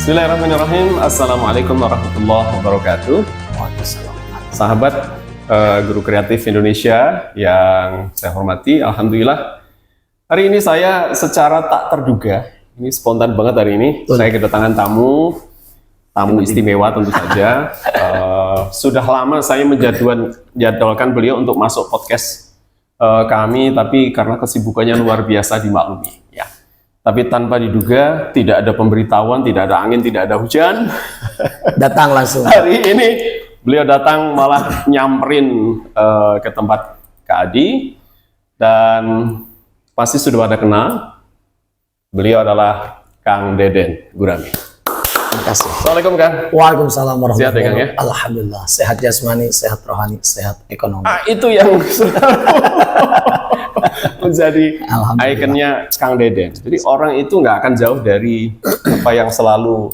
Bismillahirrahmanirrahim. Assalamualaikum warahmatullahi wabarakatuh. Waalaikumsalam. Sahabat Guru Kreatif Indonesia yang saya hormati, alhamdulillah hari ini saya secara tak terduga, ini spontan banget hari ini, saya kedatangan tamu istimewa tentu saja. Sudah lama saya menjadwalkan beliau untuk masuk podcast kami, tapi karena kesibukannya luar biasa dimaklumi. Ya. Tapi tanpa diduga, tidak ada pemberitahuan, tidak ada angin, tidak ada hujan. Datang langsung. Hari ini beliau datang malah nyamperin ke tempat Kak Adi. Dan pasti sudah pada kenal. Beliau adalah Kang Deden Gurami. Terima kasih. Assalamualaikum Kang. Waalaikumsalam warahmatullahi Sehat ya Kang ya? Alhamdulillah. Sehat jasmani, sehat rohani, sehat ekonomi. Itu yang menjadi ikonnya Kang Deden. Jadi orang itu nggak akan jauh dari apa yang selalu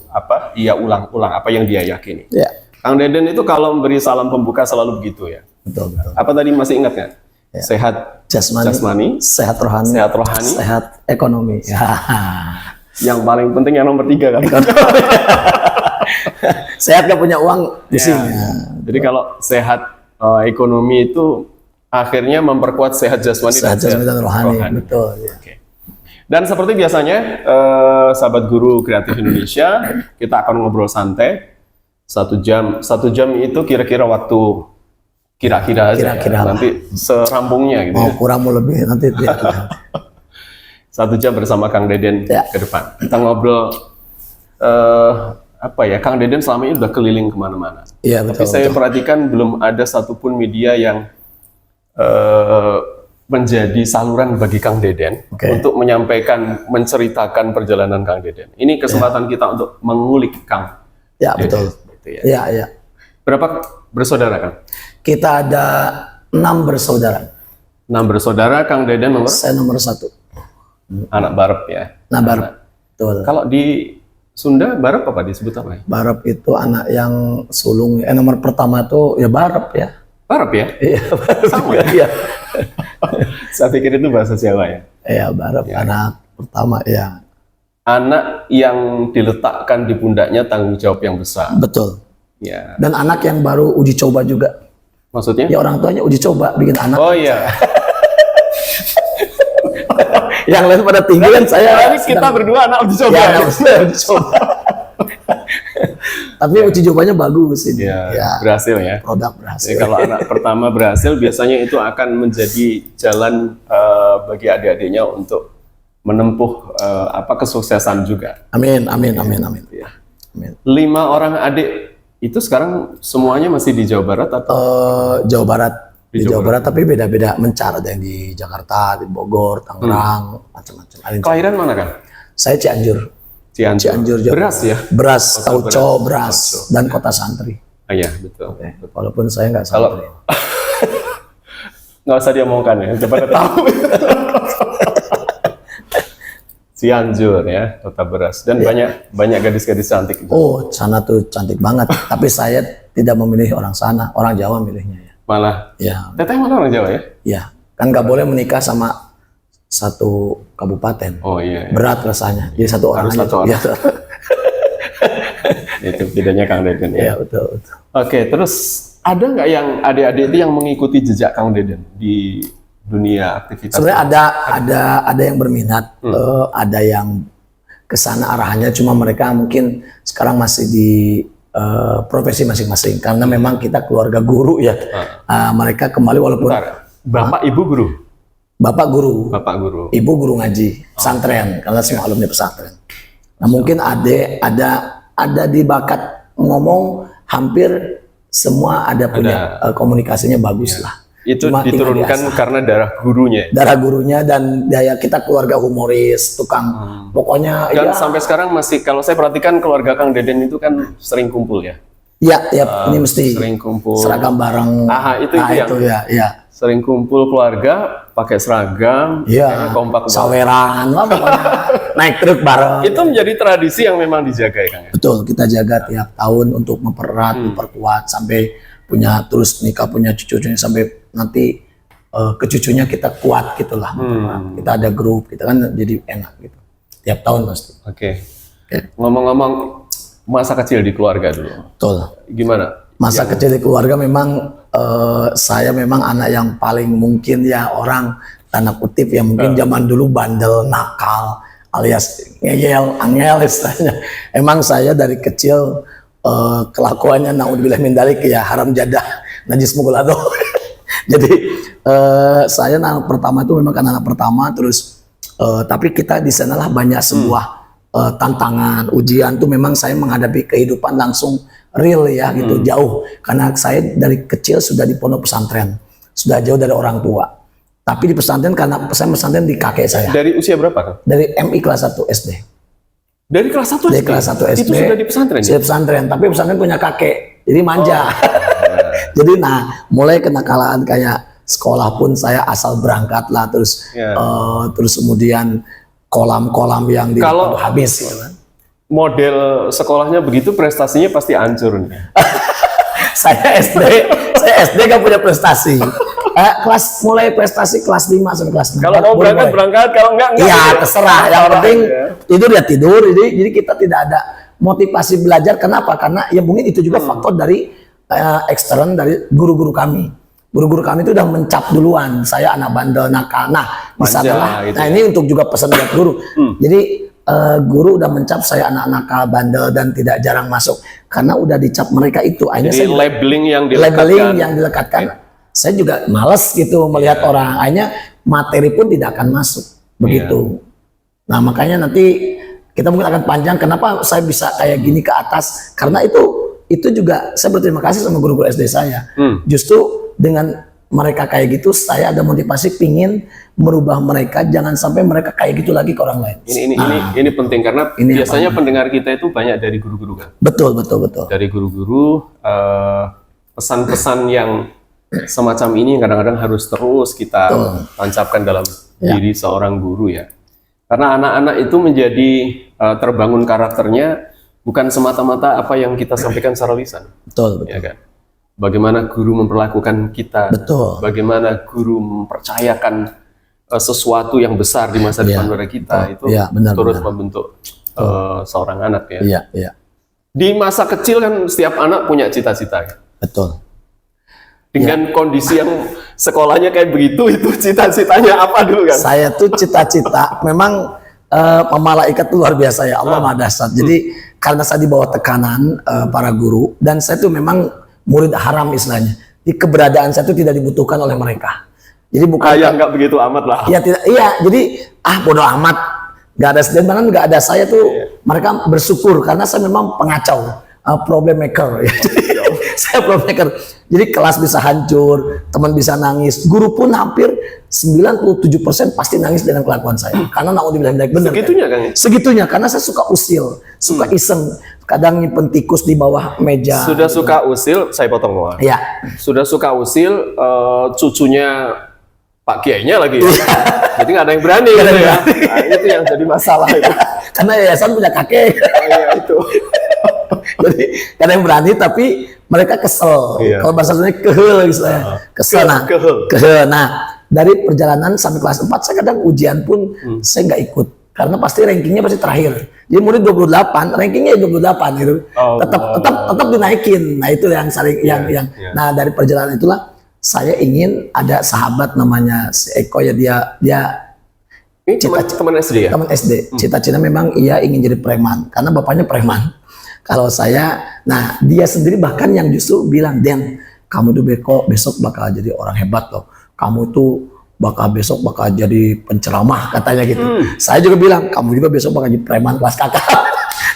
ia ulang-ulang, apa yang dia yakini. Ya. Kang Deden itu kalau memberi salam pembuka selalu begitu ya. Betul. Apa tadi masih ingat nggak? Ya. Sehat jasmani, sehat rohani, sehat ekonomi. Ya. Yang paling penting yang nomor 3 kan. Sehat gak punya uang di sini. Ya. Jadi kalau sehat ekonomi itu akhirnya memperkuat sehat jasmani dan rohani. Betul. Ya. Okay. Dan seperti biasanya, sahabat Guru Kreatif Indonesia, kita akan ngobrol santai 1 jam. 1 jam itu kira-kira waktu kira-kira aja. Nanti serampungnya gitu. Mau kurang mau lebih nanti. 1 jam bersama Kang Deden ke depan. Kita ngobrol Kang Deden selama ini udah keliling kemana-mana. Iya, betul. Tapi saya perhatikan belum ada satupun media yang menjadi saluran bagi Kang Deden untuk menyampaikan, menceritakan perjalanan Kang Deden. Ini kesempatan kita untuk mengulik Kang. Ya, Deden, betul. Gitu ya. Ya. Berapa bersaudara Kang? Kita ada 6 bersaudara. 6 bersaudara, Kang Deden nomor? Saya nomor 1. Anak barep ya. Nah, barep. Betul. Kalau di Sunda barep apa disebut apa ya? Barep itu anak yang sulung. Nomor pertama itu ya barep ya. Barep ya? Iya, sama ya. Saya pikir itu bahasa Jawa ya. Iya, barep ya. Anak pertama ya. Anak yang diletakkan di pundaknya tanggung jawab yang besar. Betul. Ya. Dan anak yang baru uji coba juga. Maksudnya? Ya orang tuanya uji coba bikin anak. Oh iya. Yang lain pada tinggi kan saya. Kita berdua anak uji coba. Ya, uji coba. Tapi uji cobanya bagus ini. Ya, berhasil ya. Produk berhasil. Jadi kalau anak pertama berhasil, biasanya itu akan menjadi jalan bagi adik-adiknya untuk menempuh kesuksesan juga. Amin. Ya. Amin. 5 orang adik itu sekarang semuanya masih di Jawa Barat atau? Jawa Barat. Di Jawa Barat tapi beda-beda mencar, ada yang di Jakarta, di Bogor, Tangerang, macam-macam. Kelahiran mana kan? Saya Cianjur. Cianjur. Jawa. Beras ya? Beras, tauco, beras, dan kota santri. Iya, betul. Walaupun saya nggak santri. Nggak usah diomongkan ya, coba tahu. Cianjur ya, kota beras. Dan banyak gadis-gadis cantik. Oh, sana tuh cantik banget. Tapi saya tidak memilih orang sana, orang Jawa milihnya ya. Malah. Ya. Teteh mana orang Jawa ya? Iya. Kan nggak boleh menikah sama satu kabupaten. Oh iya. Berat rasanya. Jadi satu orang aja. Satu orang. Ya. Itu bedanya Kang Deden ya. Iya, betul. Oke, terus ada nggak yang adik-adik itu yang mengikuti jejak Kang Deden di dunia aktivitas? Sebenarnya ada yang berminat, ada yang kesana arahannya, cuma mereka mungkin sekarang masih di profesi masing-masing karena memang kita keluarga guru ya. Mereka kembali walaupun Bapak Ibu guru. Bapak guru. Ibu guru ngaji pesantren karena semua alumni pesantren. Nah, mungkin ada di bakat ngomong, hampir semua ada punya komunikasinya bagus lah. Itu cuma diturunkan karena darah gurunya. Darah gurunya dan daya kita keluarga humoris, tukang pokoknya. Dan sampai sekarang masih, kalau saya perhatikan keluarga Kang Deden itu kan sering kumpul ya. Iya, ini mesti sering kumpul. Seragam bareng. Itu ya. Sering kumpul keluarga, pakai seragam, kompak. Saweran lah pokoknya. Naik truk bareng. Itu menjadi tradisi yang memang dijaga ya Kang. Betul, kita jaga tiap tahun untuk mempererat, memperkuat sampai punya terus nikah punya cucunya sampai nanti ke cucunya kita kuat gitulah. Kita ada grup, kita kan jadi enak gitu. Tiap tahun pasti. Oke. Ngomong-ngomong masa kecil di keluarga dulu. Betul. Gimana? Masa kecil di keluarga memang saya memang anak yang paling mungkin ya orang tanda kutip ya mungkin zaman dulu bandel, nakal, alias ngeyel, angel istilahnya. Emang saya dari kecil kelakuannya naudzubillah min dzalik ya haram jadah, najis mughlado. Jadi saya anak pertama itu memang kan anak pertama terus tapi kita di sanalah banyak sebuah tantangan, ujian tuh memang saya menghadapi kehidupan langsung real ya gitu jauh karena saya dari kecil sudah di pondok pesantren, sudah jauh dari orang tua. Tapi di pesantren karena saya pesantren di kakek saya. Dari usia berapa kan? Dari MI kelas 1 SD. Dari kelas 1 Dari kelas 1 SD. Itu sudah di pesantren? Sudah pesantren, tapi pesantren punya kakek, jadi manja. Jadi mulai kenakalan kayak sekolah pun saya asal berangkat lah terus terus kemudian kolam-kolam yang di habis gitu kan. Model sekolahnya begitu prestasinya pasti hancur nih. saya SD gak punya prestasi. Mulai prestasi kelas 5 sampai kelas 6. Kalau mau berangkat, kalau enggak. Iya, terserah. Yang penting tidur ya tidur. Jadi kita tidak ada motivasi belajar. Kenapa? Karena ya mungkin itu juga faktor dari ekstern dari guru-guru kami. Guru-guru kami itu udah mencap duluan. Saya anak bandel, nakal. Nah, misalnya, gitu ini untuk juga pesan buat guru. Jadi guru udah mencap saya anak nakal, bandel dan tidak jarang masuk karena udah dicap mereka itu. Akhirnya jadi saya labeling yang dilekatkan. Saya juga males gitu melihat orang. Akhirnya materi pun tidak akan masuk begitu. Nah makanya nanti kita mungkin akan panjang. Kenapa saya bisa kayak gini ke atas? Karena itu juga saya berterima kasih sama guru-guru SD saya. Justru dengan mereka kayak gitu, saya ada motivasi pingin merubah mereka, jangan sampai mereka kayak gitu lagi ke orang lain. Ini penting karena biasanya pendengar kita itu banyak dari guru-guru kan. Betul. Dari guru-guru pesan-pesan yang semacam ini kadang-kadang harus terus kita tancapkan dalam diri seorang guru ya. Karena anak-anak itu menjadi terbangun karakternya bukan semata-mata apa yang kita sampaikan secara lisan. Betul. Ya kan? Bagaimana guru memperlakukan kita, bagaimana guru mempercayakan sesuatu yang besar di masa depan kepada kita, itu turut membentuk seorang anak ya. Di masa kecil kan setiap anak punya cita-cita. Betul. Dengan kondisi yang sekolahnya kayak begitu, itu cita-citanya apa dulu kan? Saya tuh cita-cita, memang malaikat itu luar biasa ya, Allah Maha Dahsyat. Jadi karena saya di bawah tekanan para guru, dan saya tuh memang murid haram istilahnya. Di keberadaan saya itu tidak dibutuhkan oleh mereka. Jadi bukan nggak begitu amat lah. Iya tidak. Iya. Jadi bodoh amat. Nggak ada dan bahkan nggak ada saya tuh. Mereka bersyukur karena saya memang pengacau, problem maker. Saya problem maker. Jadi kelas bisa hancur, teman bisa nangis, guru pun hampir 97% pasti nangis dengan kelakuan saya. Karena naudzubillah min dzalik benar. Segitunya kan? Segitunya karena saya suka usil, suka iseng. Kadang nyimpen tikus di bawah meja. Sudah suka usil, saya potong doang. Iya. Sudah suka usil, cucunya Pak Kiainya lagi. Jadi nggak ada yang berani gitu ya. Nah, itu yang jadi masalah itu. Karena yayasan punya kakek. Iya itu. Jadi nggak ada yang berani, tapi mereka kesel. Kalau bahasa Sunda kehel istilahnya. Kesel. Kehel. Nah, dari perjalanan sampai kelas 4 saya kadang ujian pun saya nggak ikut. Karena pasti rankingnya pasti terakhir. Jadi murid 28, rankingnya 28 gitu. Tetap dinaikin. Nah itu yang sering Nah dari perjalanan itulah saya ingin ada sahabat namanya si Eko ya dia ini teman SD ya? Teman SD. Cita-cita memang ia ingin jadi preman karena bapaknya preman. Kalau saya, nah dia sendiri bahkan yang justru bilang, Den, kamu tuh besok bakal jadi orang hebat loh. Kamu tuh besok bakal jadi penceramah katanya gitu. Saya juga bilang, kamu juga besok bakal jadi preman kelas kakak.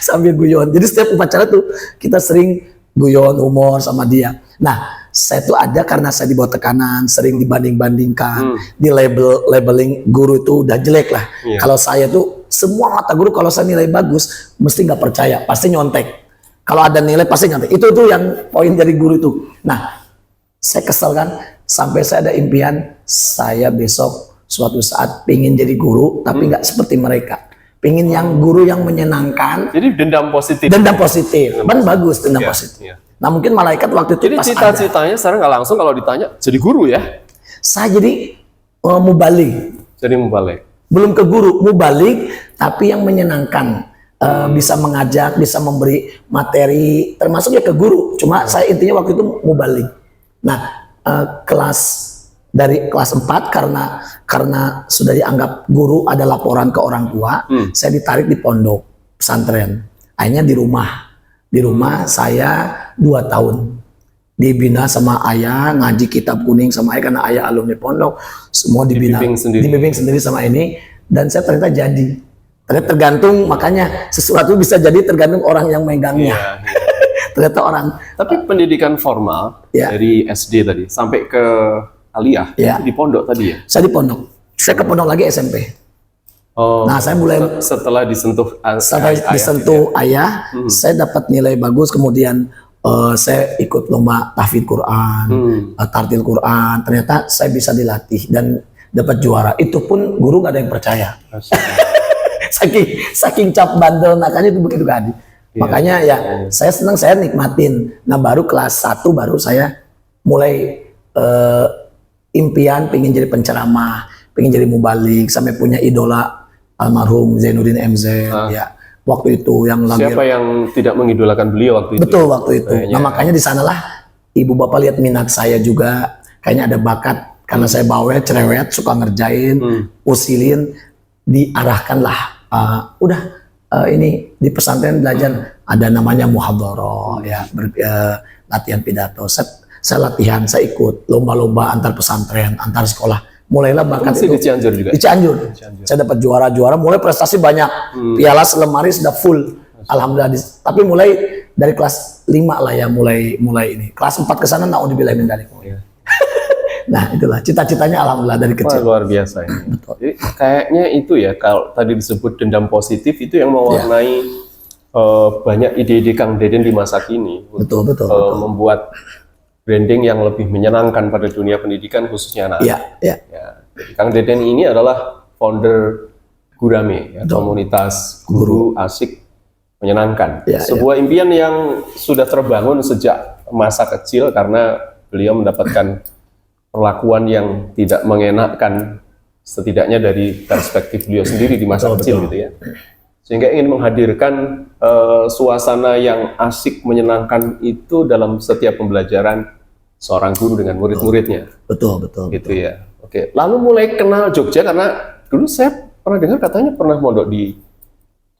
Sambil guyon. Jadi setiap upacara tuh kita sering guyon, humor sama dia. Nah, saya tuh ada karena saya di bawah tekanan, sering dibanding-bandingkan, di labeling guru itu udah jelek lah. Kalau saya tuh semua mata guru kalau saya nilai bagus mesti nggak percaya, pasti nyontek. Kalau ada nilai pasti nyontek. Itu tuh yang poin dari guru itu. Nah, saya kesel kan. Sampai saya ada impian, saya besok suatu saat pingin jadi guru, tapi nggak seperti mereka. Pingin yang guru yang menyenangkan. Jadi dendam positif. Dendam positif. Kan bagus dendam positif. Nah mungkin malaikat waktu itu jadi cita-citanya sekarang nggak langsung kalau ditanya, jadi guru ya? Saya jadi mubalik. Jadi mubalik. Belum ke guru, mubalik, tapi yang menyenangkan. bisa mengajak, bisa memberi materi, termasuk ya ke guru. Cuma saya intinya waktu itu mubalik. Nah, dari kelas 4 karena sudah dianggap guru ada laporan ke orang tua, saya ditarik di pondok pesantren. Akhirnya di rumah saya 2 tahun dibina sama ayah, ngaji kitab kuning sama ayah karena ayah alumni pondok, semua dibina, dibimbing sendiri sama ini, dan saya ternyata jadi. Ternyata tergantung, makanya sesuatu bisa jadi tergantung orang yang megangnya. Ternyata orang. Tapi pendidikan formal dari SD tadi sampai ke aliyah itu di pondok tadi ya? Saya di pondok. Saya ke pondok lagi SMP. Oh, nah, saya mulai setelah disentuh ayah, saya dapat nilai bagus. Kemudian saya ikut lomba tahfidz Quran, tartil Quran. Ternyata saya bisa dilatih dan dapat juara. Itu pun guru gak ada yang percaya. saking cap bandel nakanya itu begitu kan. Makanya ya saya senang, saya nikmatin. Nah, baru kelas 1 baru saya mulai impian pengen jadi penceramah, pengen jadi mubalik, sampai punya idola almarhum Zainuddin MZ ya. Waktu itu yang lagi. Siapa yang tidak mengidolakan beliau waktu itu? Betul, waktu itu. Nah, makanya di sanalah ibu bapak lihat minat saya juga, kayaknya ada bakat karena saya bawel, cerewet, suka ngerjain, usilin, diarahkanlah. Ini di pesantren belajar ada namanya muhadharah ya, latihan pidato. Saya latihan, saya ikut lomba-lomba antar pesantren, antar sekolah. Mulailah bakat itu. Di Cianjur juga? Di Cianjur. Saya dapat juara-juara, mulai prestasi banyak. Piala selemari sudah full. Alhamdulillah. Tapi mulai dari kelas 5 lah ya, mulai ini. Kelas 4 ke sana naudzubillah min dzalik. Nah, itulah cita-citanya alhamdulillah dari kecil. Luar biasa ini. Betul. Jadi kayaknya itu ya, kalau tadi disebut dendam positif itu yang mewarnai banyak ide-ide Kang Deden di masa kini. Betul. Membuat branding yang lebih menyenangkan pada dunia pendidikan khususnya anak. Iya. Jadi Kang Deden ini adalah founder Gurame, ya, komunitas guru asik menyenangkan. Sebuah impian yang sudah terbangun sejak masa kecil karena beliau mendapatkan perlakuan yang tidak mengenakkan, setidaknya dari perspektif beliau sendiri di masa kecil gitu ya. Sehingga ingin menghadirkan suasana yang asik menyenangkan itu dalam setiap pembelajaran seorang guru dengan murid-muridnya. Betul. Gitu ya. Oke. Lalu mulai kenal Jogja karena dulu saya pernah dengar katanya pernah mondok di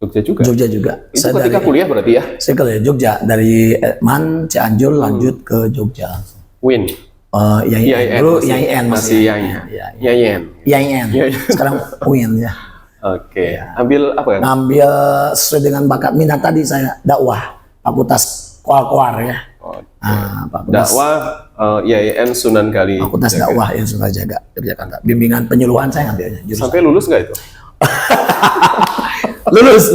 Jogja juga. Jogja juga. Itu saya ketika kuliah berarti ya? Saya kuliah Jogja, dari Edman, Cianjur lanjut ke Jogja. Win. YIN masih YIN. Sekarang Win ya. Oke. Ambil apa ya? Ngambil sesuai dengan bakat minat tadi saya, dakwah, fakultas koar ya. Dakwah YIN Sunan Kali. Fakultas dakwah yang Sunan Jaga Yogyakarta. Bimbingan penyuluhan saya ngambilnya. Sampai lulus nggak itu? lulus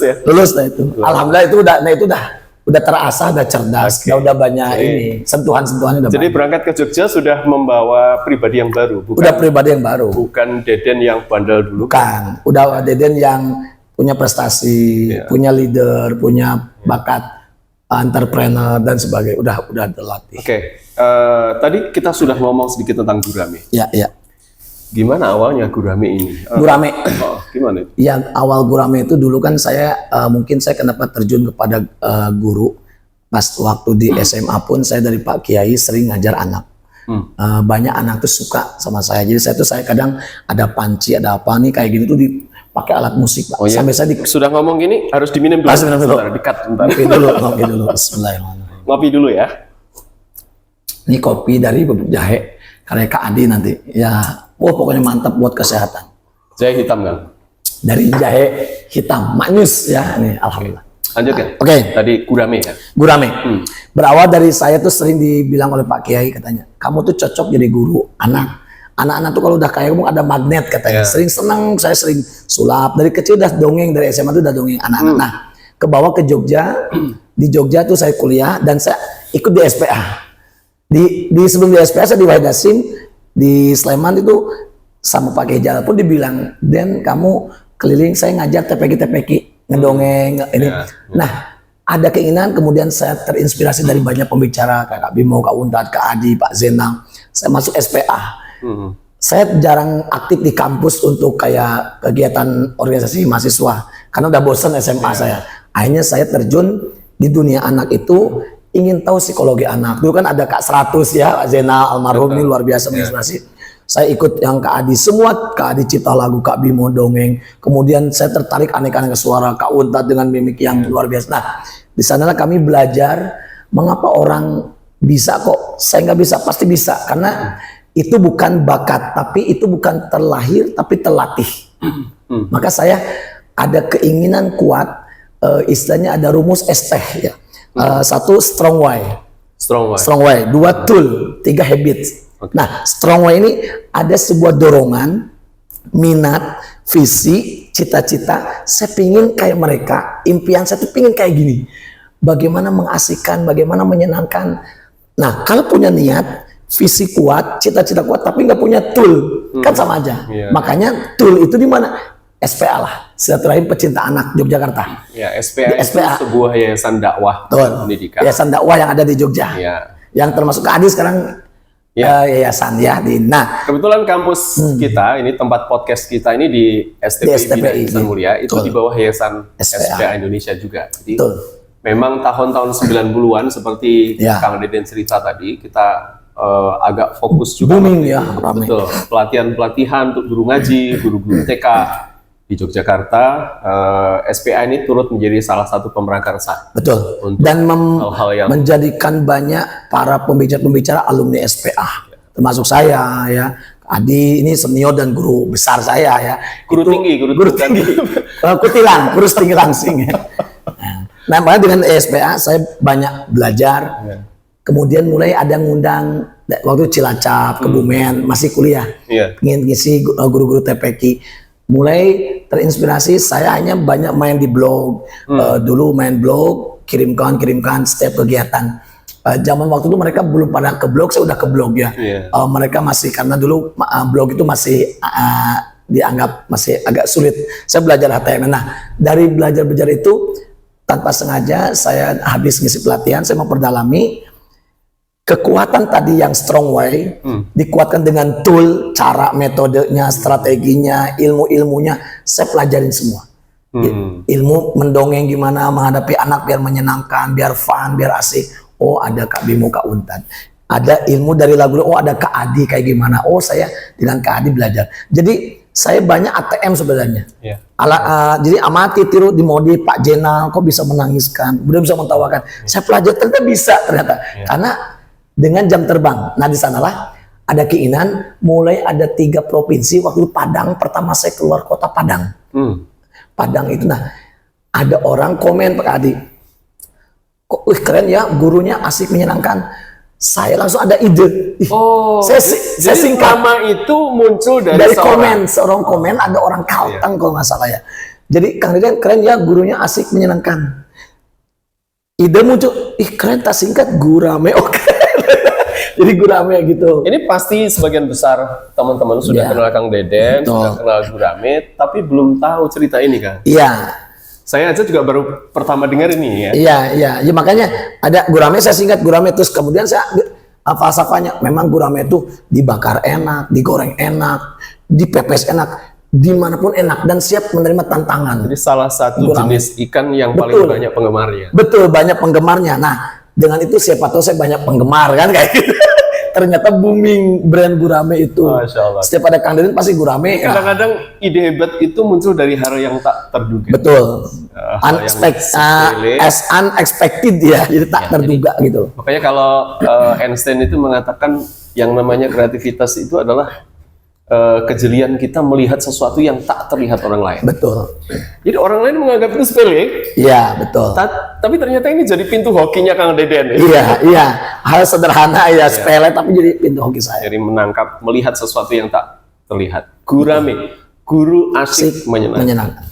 ya. Lulus lah itu. Alhamdulillah itu udah terasa, udah cerdas, udah banyak ini sentuhan-sentuhan. Jadi banyak. Berangkat ke Jogja sudah membawa pribadi yang baru, udah pribadi yang baru. Bukan Deden yang bandel dulu. Bukan, udah Deden yang punya prestasi, punya leader, punya bakat entrepreneur dan sebagainya. Udah terlatih. Oke. Tadi kita sudah ngomong sedikit tentang Gurame. Iya. Gimana awalnya Gurame ini? Gurame. Gimana itu? Yang awal Gurame itu dulu kan saya mungkin saya kenapa terjun kepada guru. Pas waktu di SMA pun saya dari Pak Kiai sering ngajar anak. Banyak anak tuh suka sama saya. Jadi saya kadang ada panci, ada apa nih kayak gini tuh dipakai alat musik, Pak. Oh, iya? Sampai saya sudah ngomong gini harus diminum dulu. Sebentar, dikat sebentar. Ngopi dulu. Bismillahirrahmanirrahim. Ngopi dulu ya. Ini kopi dari bubuk jahe karya Kak Adi nanti. Ya, pokoknya mantap buat kesehatan. Jahe hitam kan? Dari jahe hitam, maknyus ya. Ini alhamdulillah. Lanjut ya. Oke. Tadi Gurame ya. Gurame. Berawal dari saya tuh sering dibilang oleh Pak Kiai katanya, kamu tuh cocok jadi guru anak-anak tuh kalau udah kayak kamu ada magnet katanya. Sering senang, saya sering sulap dari kecil udah dongeng, dari SMA tuh udah dongeng anak-anak. Nah, ke bawah ke Jogja. Di Jogja tuh saya kuliah dan saya ikut di SPA. Di sebelum di SPA saya di Wahid Hasim di Sleman itu sama Pak Kiai Jalal pun dibilang, Den kamu keliling saya ngajar TPQ ngedongeng ini. Nah, ada keinginan, kemudian saya terinspirasi dari banyak pembicara kayak Kak Bimo, Kak Undat, Kak Adi, Pak Zenang. Saya masuk SPA. Saya jarang aktif di kampus untuk kayak kegiatan organisasi mahasiswa karena udah bosan SMA saya. Akhirnya saya terjun di dunia anak itu, ingin tahu psikologi anak. Dulu kan ada Kak 100 ya, Zena almarhum ini luar biasa menginspirasi. Saya ikut yang Kak Adi, semua Kak Adi cipta lagu, Kak Bimo dongeng. Kemudian saya tertarik aneka-aneka suara, Kak Untat dengan mimik yang luar biasa. Nah, di sanalah kami belajar mengapa orang bisa kok, saya nggak bisa, pasti bisa. Karena itu bukan bakat, tapi itu bukan terlahir, tapi terlatih. Maka saya ada keinginan kuat, istilahnya ada rumus ST ya. Satu strong why, strong why. Dua tool, 3 habits. Nah, strong why ini ada sebuah dorongan, minat, visi, cita-cita. Saya pingin kayak mereka, impian saya tuh pingin kayak gini. Bagaimana mengasihkan, bagaimana menyenangkan. Nah, kalau punya niat, visi kuat, cita-cita kuat, tapi nggak punya tool, kan sama aja. Makanya tool itu di mana? SPA lah, Silaturahim Pecinta Anak Yogyakarta. Ya, SPA itu sebuah yayasan dakwah pendidikan. Yayasan dakwah yang ada di Jogja. Yang termasuk Kak Adi sekarang yayasan ya. Nah, kebetulan kampus kita ini, tempat podcast kita ini di STPI Insan Mulia, itu di bawah yayasan SPA Indonesia juga. Jadi memang tahun-tahun 90-an seperti Kang Deden cerita tadi, kita agak fokus juga. Booming ya, betul. Pelatihan-pelatihan untuk guru ngaji, guru-guru TK di Yogyakarta. SPA ini turut menjadi salah satu pemrakarsa. Betul. Dan menjadikan banyak para pembicara-pembicara alumni SPA, termasuk saya ya. Adi ini senior dan guru besar saya ya. Guru tinggi. Kutilang, guru tinggi langsing ya. Nah, makanya dengan SPA saya banyak belajar. Kemudian mulai ada ngundang waktu Cilacap, Kebumen, masih kuliah. Ingin ngisi guru-guru TPQ. Mulai terinspirasi, saya hanya banyak main di blog. Dulu main blog, kirimkan setiap kegiatan. Zaman waktu itu mereka belum pada ke blog, saya udah ke blog ya. Mereka masih, karena dulu blog itu masih dianggap masih agak sulit. Saya belajar HTML. Nah, dari belajar itu tanpa sengaja saya habis ngisi pelatihan, saya memperdalami kekuatan tadi yang strong way, dikuatkan dengan tool, cara, metodenya, strateginya, ilmu-ilmunya, saya pelajarin semua. Ilmu mendongeng gimana, menghadapi anak biar menyenangkan, biar fun, biar asik. Oh, ada Kak Bimo, Kak Untan. Ada ilmu dari lagu, oh ada Kak Adi kayak gimana. Oh, saya dengan Kak Adi belajar. Jadi saya banyak ATM sebenarnya. Jadi amati, tiru, dimodif Pak Jenal, kok bisa menangiskan, udah bisa mentawakan. Saya pelajari ternyata bisa karena dengan jam terbang. Nah, di sanalah ada keinginan, mulai ada 3 provinsi. Waktu Padang, pertama saya keluar kota Padang. Padang itu, nah ada orang komen, Pak Adi, kok keren ya, gurunya asik, menyenangkan. Saya langsung ada ide. Saya singkat. Nama itu muncul dari komen, seorang komen, ada orang Kalteng kalau nggak salah ya. Jadi Kang Deden keren ya, gurunya asik, menyenangkan. Ide muncul, keren, tak singkat Gurame, oke. Jadi Gurame gitu. Ini pasti sebagian besar teman-teman sudah kenal Kang Deden, sudah kenal Gurame, tapi belum tahu cerita ini, Kang. Iya. Saya aja juga baru pertama dengar ini ya. Iya, makanya ada Gurame, saya singkat Gurame, terus kemudian saya falsafahnya, memang Gurame itu dibakar enak, digoreng enak, dipepes enak, dimanapun enak, dan siap menerima tantangan. Jadi salah satu jenis ikan yang paling banyak penggemarnya. Betul, banyak penggemarnya. Nah, dengan itu siapa tahu saya banyak penggemar kan kayak gitu. Ternyata booming brand Gurame itu. Setiap ada Kang Deden pasti Gurame. Kadang-kadang ide hebat itu muncul dari hal yang tak terduga. Betul. Unexpected ya, jadi tak terduga gitu. Makanya kalau Einstein itu mengatakan yang namanya kreativitas itu adalah kejelian kita melihat sesuatu yang tak terlihat orang lain. Betul. Jadi orang lain menganggap itu sepele. Iya, betul. Tapi ternyata ini jadi pintu hokinya Kang Deden. Iya. Hal sederhana ya, sepele tapi jadi pintu hoki saya. Jadi melihat sesuatu yang tak terlihat. Gurame, guru asik menyenangkan.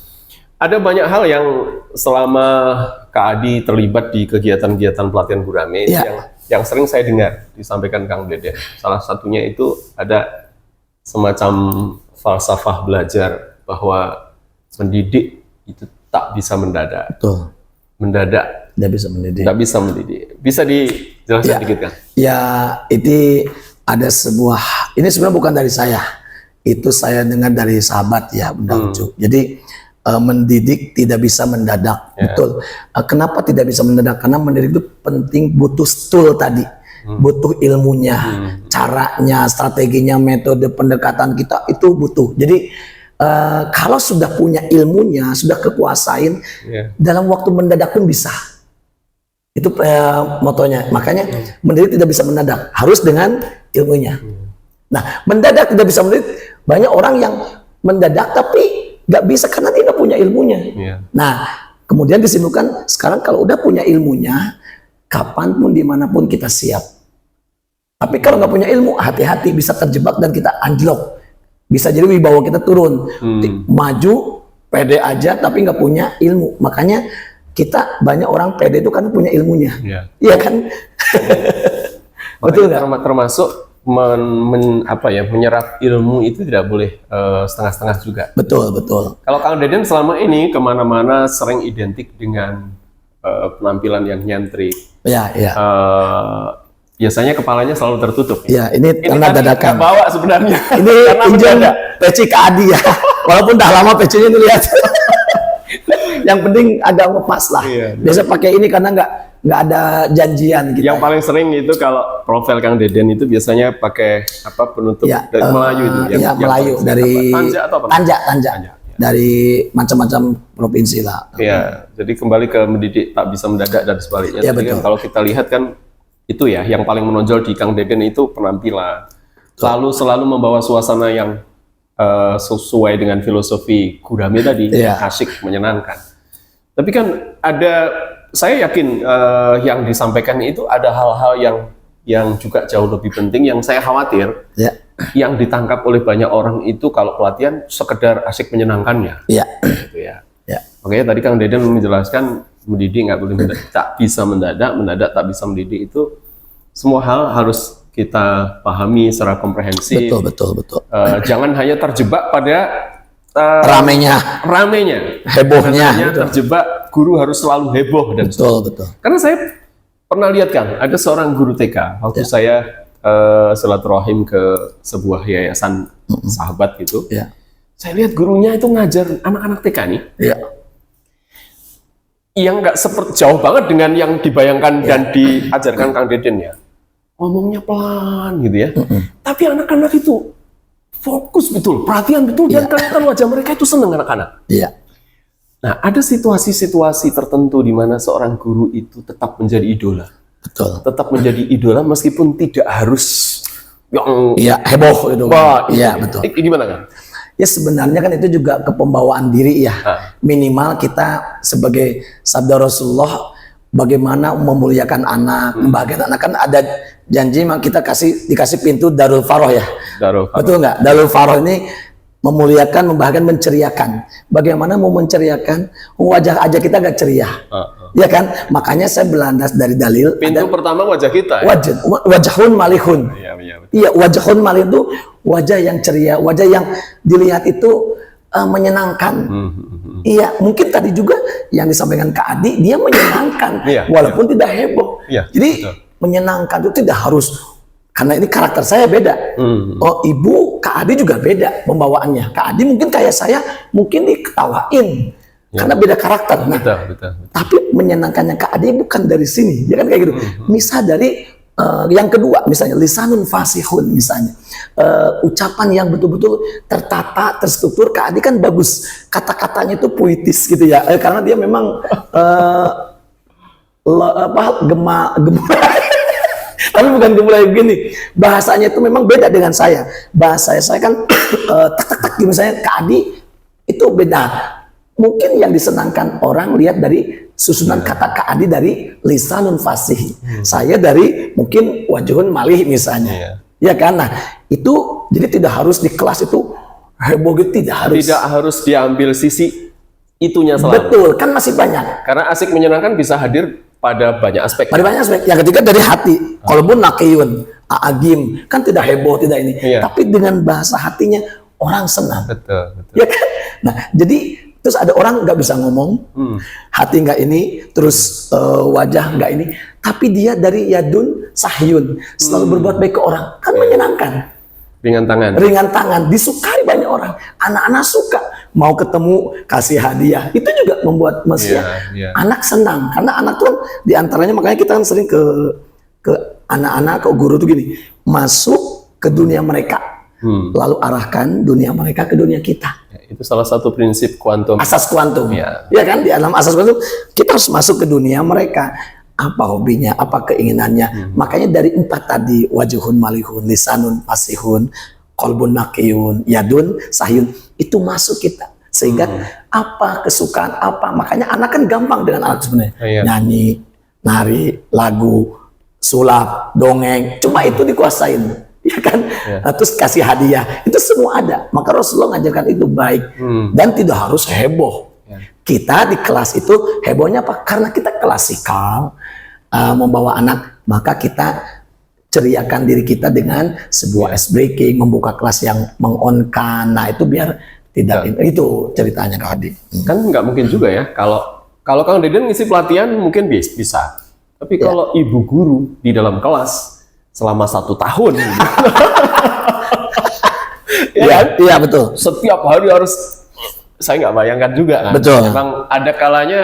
Ada banyak hal yang selama Kak Adi terlibat di kegiatan-kegiatan pelatihan Gurame yang sering saya dengar disampaikan Kang Deden. Salah satunya itu ada semacam falsafah belajar bahwa mendidik itu tak bisa mendadak. Betul. Mendadak. Tidak bisa mendidik. Tidak bisa mendidik. Bisa dijelaskan sedikit kan? Ya, itu ada sebuah, ini sebenarnya bukan dari saya. Itu saya dengar dari sahabat ya, Bunda Ucu. Jadi mendidik tidak bisa mendadak. Betul. Kenapa tidak bisa mendadak? Karena mendidik itu penting, butuh tool tadi, butuh ilmunya, caranya, strateginya, metode pendekatan kita itu butuh. Jadi kalau sudah punya ilmunya, sudah kekuasain, dalam waktu mendadak pun bisa. Itu motonya. Makanya mendidik tidak bisa mendadak, harus dengan ilmunya. Nah, mendadak tidak bisa mendidik. Banyak orang yang mendadak tapi nggak bisa karena dia nggak punya ilmunya. Nah, kemudian disimpulkan sekarang kalau udah punya ilmunya, kapanpun dimanapun kita siap. Tapi kalau nggak punya ilmu, hati-hati bisa terjebak dan kita anjlok. Bisa jadi wibawa kita turun, maju pede aja tapi nggak punya ilmu. Makanya kita banyak orang pede itu kan punya ilmunya, iya kan? Betul nggak? Termasuk menyerap ilmu itu tidak boleh setengah-setengah juga. Betul, betul. Kalau Kang Deden selama ini kemana-mana sering identik dengan penampilan yang nyantri. Biasanya kepalanya selalu tertutup. Ya, ini karena dadakan. Bawa sebenarnya. Ini pinjam peci ke Adi ya. Walaupun dah lama pecinya ini lihat. Yang penting agak ngepas lah. Biasa pakai ini karena nggak ada janjian gitu. Yang paling sering itu kalau profil Kang Deden itu biasanya pakai penutup dari Melayu itu. Yang Melayu dari Tanja. Dari macam-macam provinsi lah. Iya, jadi kembali ke mendidik tak bisa mendadak dan sebaliknya. Jadi kan kalau kita lihat kan itu ya yang paling menonjol di Kang Deden itu penampilan. Selalu membawa suasana yang sesuai dengan filosofi Gurame tadi, asyik, menyenangkan. Tapi kan saya yakin yang disampaikan itu ada hal-hal yang juga jauh lebih penting yang saya khawatir yang ditangkap oleh banyak orang itu kalau pelatihan sekedar asyik menyenangkannya. Gitu ya. Makanya tadi Kang Deden menjelaskan mendidik nggak boleh tak bisa mendadak tak bisa mendidik itu semua hal harus kita pahami secara komprehensif. Betul. Jangan hanya terjebak pada ramenya, hebohnya. Terjebak guru harus selalu heboh dan betul. Karena saya pernah lihat Kang, ada seorang guru TK waktu saya silaturahim ke sebuah yayasan sahabat gitu. Saya lihat gurunya itu ngajar anak-anak TK nih. Yang nggak jauh banget dengan yang dibayangkan dan diajarkan Kang Deden ya. Ngomongnya pelan gitu ya. Tapi anak-anak itu fokus betul, perhatian betul, dan kelihatan wajah mereka itu senang anak-anak. Nah, ada situasi-situasi tertentu di mana seorang guru itu tetap menjadi idola. Tetap menjadi idola meskipun tidak harus yang heboh gitu. Betul. Gimana kan? Ya sebenarnya kan itu juga kepembawaan diri ya. Minimal kita sebagai sabda Rasulullah bagaimana memuliakan anak, membahagiakan anak, kan ada janji kita dikasih pintu Darul Faroh ya. Betul nggak? Darul Faroh ini memuliakan, membahagiakan, menceriakan. Bagaimana mau menceriakan? Wajah aja kita nggak ceria. Ya kan? Makanya saya berlandas dari dalil. Pintu pertama wajah kita. Wajahun malihun. Iya, wajahun malih itu wajah yang ceria, wajah yang dilihat itu menyenangkan. Iya, mungkin tadi juga yang disampaikan Kak Adi, dia menyenangkan, walaupun tidak heboh. Jadi menyenangkan itu tidak harus, karena ini karakter saya beda. Oh, ibu Kak Adi juga beda pembawaannya. Kak Adi mungkin kayak saya, mungkin diketawain. Karena beda karakter. Nah, tapi menyenangkannya Kak Adi bukan dari sini, ya kan kayak gitu. Misal dari yang kedua, misalnya lisanun fasihun, misalnya ucapan yang betul-betul tertata, terstruktur. Kak Adi kan bagus, kata-katanya itu puitis gitu ya, karena dia memang gemah tapi bukan gemulai begini. Bahasanya itu memang beda dengan saya. Bahasa saya kan tak misalnya Kak Adi itu beda. Mungkin yang disenangkan orang lihat dari susunan kata Kak Adi dari lisanun fasih. Saya dari mungkin wajhun malih misalnya. Ya kan? Nah, itu jadi tidak harus di kelas itu heboh gitu, tidak harus. Tidak harus diambil sisi itunya selalu. Betul, kan masih banyak. Karena asik menyenangkan bisa hadir pada banyak aspek. Pada banyak aspek. Yang ketiga dari hati. Kalaupun nakiyun, agim, kan tidak heboh, tidak ini. Tapi dengan bahasa hatinya orang senang. Betul. Ya kan? Nah, jadi terus ada orang nggak bisa ngomong, hati nggak ini, terus wajah nggak ini, tapi dia dari yadun sahyun, selalu berbuat baik ke orang, kan menyenangkan. Ringan tangan. Ringan tangan, disukai banyak orang. Anak-anak suka, mau ketemu kasih hadiah. Itu juga membuat anak senang, karena anak tuh diantaranya, makanya kita kan sering ke anak-anak, ke guru tuh gini, masuk ke dunia mereka, lalu arahkan dunia mereka ke dunia kita. Itu salah satu prinsip kuantum. Asas kuantum, ya kan, di dalam asas kuantum kita harus masuk ke dunia mereka. Apa hobinya, apa keinginannya. Makanya dari 4 tadi, wajhun malihun, lisanun fasihun, qalbun naqiyun, yadun sahyun, itu masuk kita. Sehingga apa kesukaan apa, makanya anak kan gampang dengan anak sebenarnya. Nyanyi, nari, lagu, sulap, dongeng, cuma itu dikuasain. Ya kan? Terus kasih hadiah, itu semua ada. Maka Rasulullah ngajarkan itu baik dan tidak harus heboh. Kita di kelas itu hebohnya apa? Karena kita klasikal, membawa anak, maka kita ceriakan diri kita dengan sebuah ice breaking, membuka kelas yang mengonkan. Nah itu biar tidak itu ceritanya Kak Hadi. Kan nggak mungkin juga ya kalau Kang Deden ngisi pelatihan mungkin bisa. Tapi kalau ibu guru di dalam kelas selama 1 tahun, iya betul. Setiap hari harus. Saya nggak bayangkan juga kan. Betul. Memang ada kalanya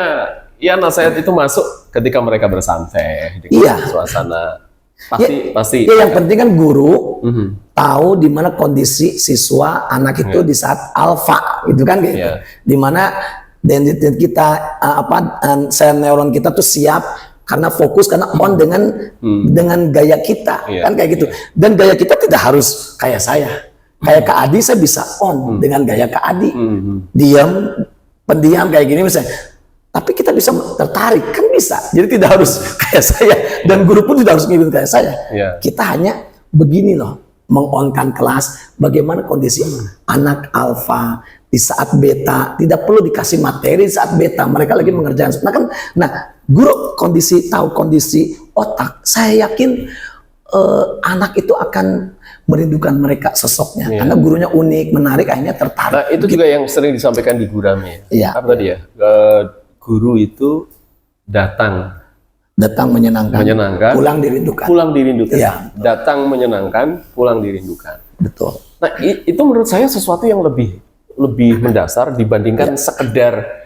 ya nasihat itu masuk ketika mereka bersantai dengan suasana. Pasti. Ya, yang penting kan guru tahu di mana kondisi siswa anak itu di saat alfa, gitu kan gitu. Di mana dendritik kita sel neuron kita tuh siap karena fokus, karena on dengan gaya kita, kan kayak gitu. Dan gaya kita tidak harus kayak saya. Kayak Kak Adi, saya bisa on dengan gaya Kak Adi. Diam, pendiam kayak gini misalnya. Tapi kita bisa tertarik, kan bisa. Jadi tidak harus kayak saya. Dan guru pun tidak harus ngikut kayak saya. Kita hanya begini loh, mengonkan kelas, bagaimana kondisi anak alfa di saat beta, tidak perlu dikasih materi saat beta, mereka lagi mengerjakan. Guru tahu kondisi otak, saya yakin anak itu akan merindukan mereka sosoknya, karena gurunya unik, menarik, akhirnya tertarik. Nah, itu juga yang sering disampaikan di Gurame. Apa tadi ya? Guru itu datang menyenangkan, pulang dirindukan. Datang menyenangkan, pulang dirindukan. Betul. Nah, itu menurut saya sesuatu yang lebih mendasar dibandingkan sekedar